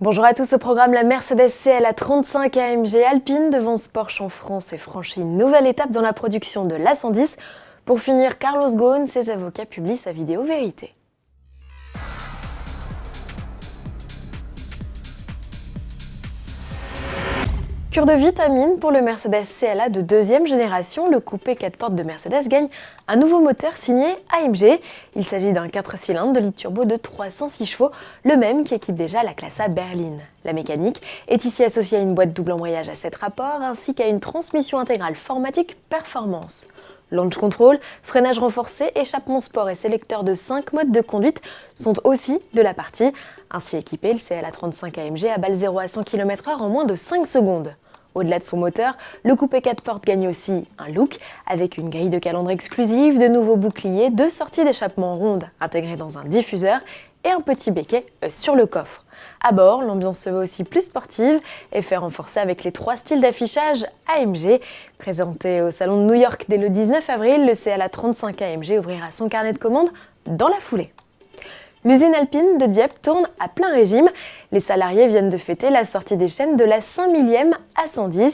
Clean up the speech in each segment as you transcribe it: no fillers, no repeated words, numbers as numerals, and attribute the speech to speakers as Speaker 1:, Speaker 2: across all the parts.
Speaker 1: Bonjour à tous, au programme la Mercedes CLA 35 AMG Alpine devance Porsche en France et franchit une nouvelle étape dans la production de l'A110. Pour finir, Carlos Ghosn, ses avocats publient sa vidéo vérité. Cure de vitamine pour le Mercedes CLA de deuxième génération, le coupé 4 portes de Mercedes gagne un nouveau moteur signé AMG. Il s'agit d'un 4 cylindres de litre turbo de 306 chevaux, le même qui équipe déjà la classe A berline. La mécanique est ici associée à une boîte double embrayage à 7 rapports ainsi qu'à une transmission intégrale Formatic Performance. Launch control, freinage renforcé, échappement sport et sélecteur de 5 modes de conduite sont aussi de la partie. Ainsi équipé, le CLA 35 AMG abat 0 à 100 km/h en moins de 5 secondes. Au-delà de son moteur, le coupé 4 portes gagne aussi un look avec une grille de calandre exclusive, de nouveaux boucliers, 2 sorties d'échappement rondes intégrées dans un diffuseur et un petit béquet sur le coffre. À bord, l'ambiance se veut aussi plus sportive, effet renforcé avec les 3 styles d'affichage AMG. Présenté au salon de New York dès le 19 avril, le CLA 35 AMG ouvrira son carnet de commandes dans la foulée. L'usine alpine de Dieppe tourne à plein régime. Les salariés viennent de fêter la sortie des chaînes de la 5000e A110.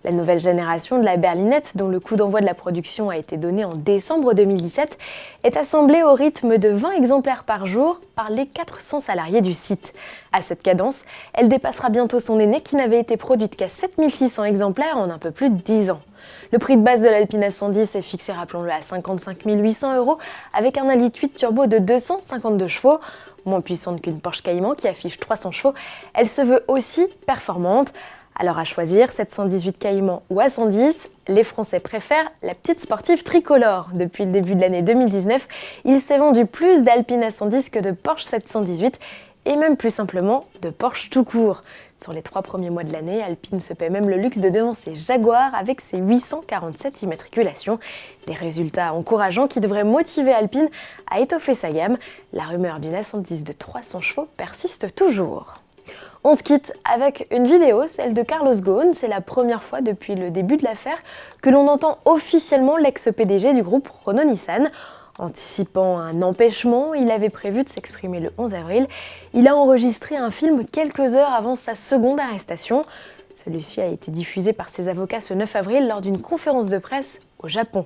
Speaker 1: La nouvelle génération de la berlinette, dont le coup d'envoi de la production a été donné en décembre 2017, est assemblée au rythme de 20 exemplaires par jour par les 400 salariés du site. À cette cadence, elle dépassera bientôt son aînée qui n'avait été produite qu'à 7600 exemplaires en un peu plus de 10 ans. Le prix de base de l'Alpine A110 est fixé, rappelons-le, à 55 800 € avec un 1,8 litre turbo de 252 chevaux. Moins puissante qu'une Porsche Cayman qui affiche 300 chevaux, elle se veut aussi performante. Alors à choisir, 718 Cayman ou A110, les Français préfèrent la petite sportive tricolore. Depuis le début de l'année 2019, il s'est vendu plus d'Alpine A110 que de Porsche 718 et même plus simplement de Porsche tout court. Sur les 3 premiers mois de l'année, Alpine se paie même le luxe de devancer Jaguar avec ses 847 immatriculations. Des résultats encourageants qui devraient motiver Alpine à étoffer sa gamme. La rumeur d'une A110 de 300 chevaux persiste toujours. On se quitte avec une vidéo, celle de Carlos Ghosn. C'est la première fois depuis le début de l'affaire que l'on entend officiellement l'ex-PDG du groupe Renault-Nissan. Anticipant un empêchement, il avait prévu de s'exprimer le 11 avril. Il a enregistré un film quelques heures avant sa seconde arrestation. Celui-ci a été diffusé par ses avocats ce 9 avril lors d'une conférence de presse au Japon.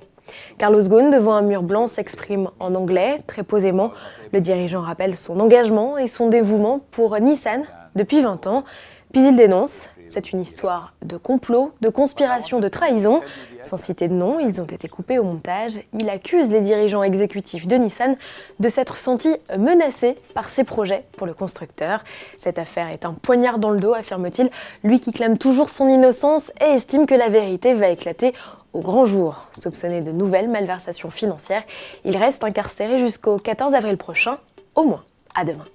Speaker 1: Carlos Ghosn, devant un mur blanc, s'exprime en anglais, très posément. Le dirigeant rappelle son engagement et son dévouement pour Nissan depuis 20 ans. Puis il dénonce. C'est une histoire de complot, de conspiration, de trahison. Sans citer de nom, ils ont été coupés au montage. Il accuse les dirigeants exécutifs de Nissan de s'être sentis menacés par ses projets pour le constructeur. Cette affaire est un poignard dans le dos, affirme-t-il, lui qui clame toujours son innocence et estime que la vérité va éclater au grand jour. Soupçonné de nouvelles malversations financières, il reste incarcéré jusqu'au 14 avril prochain, au moins. À demain.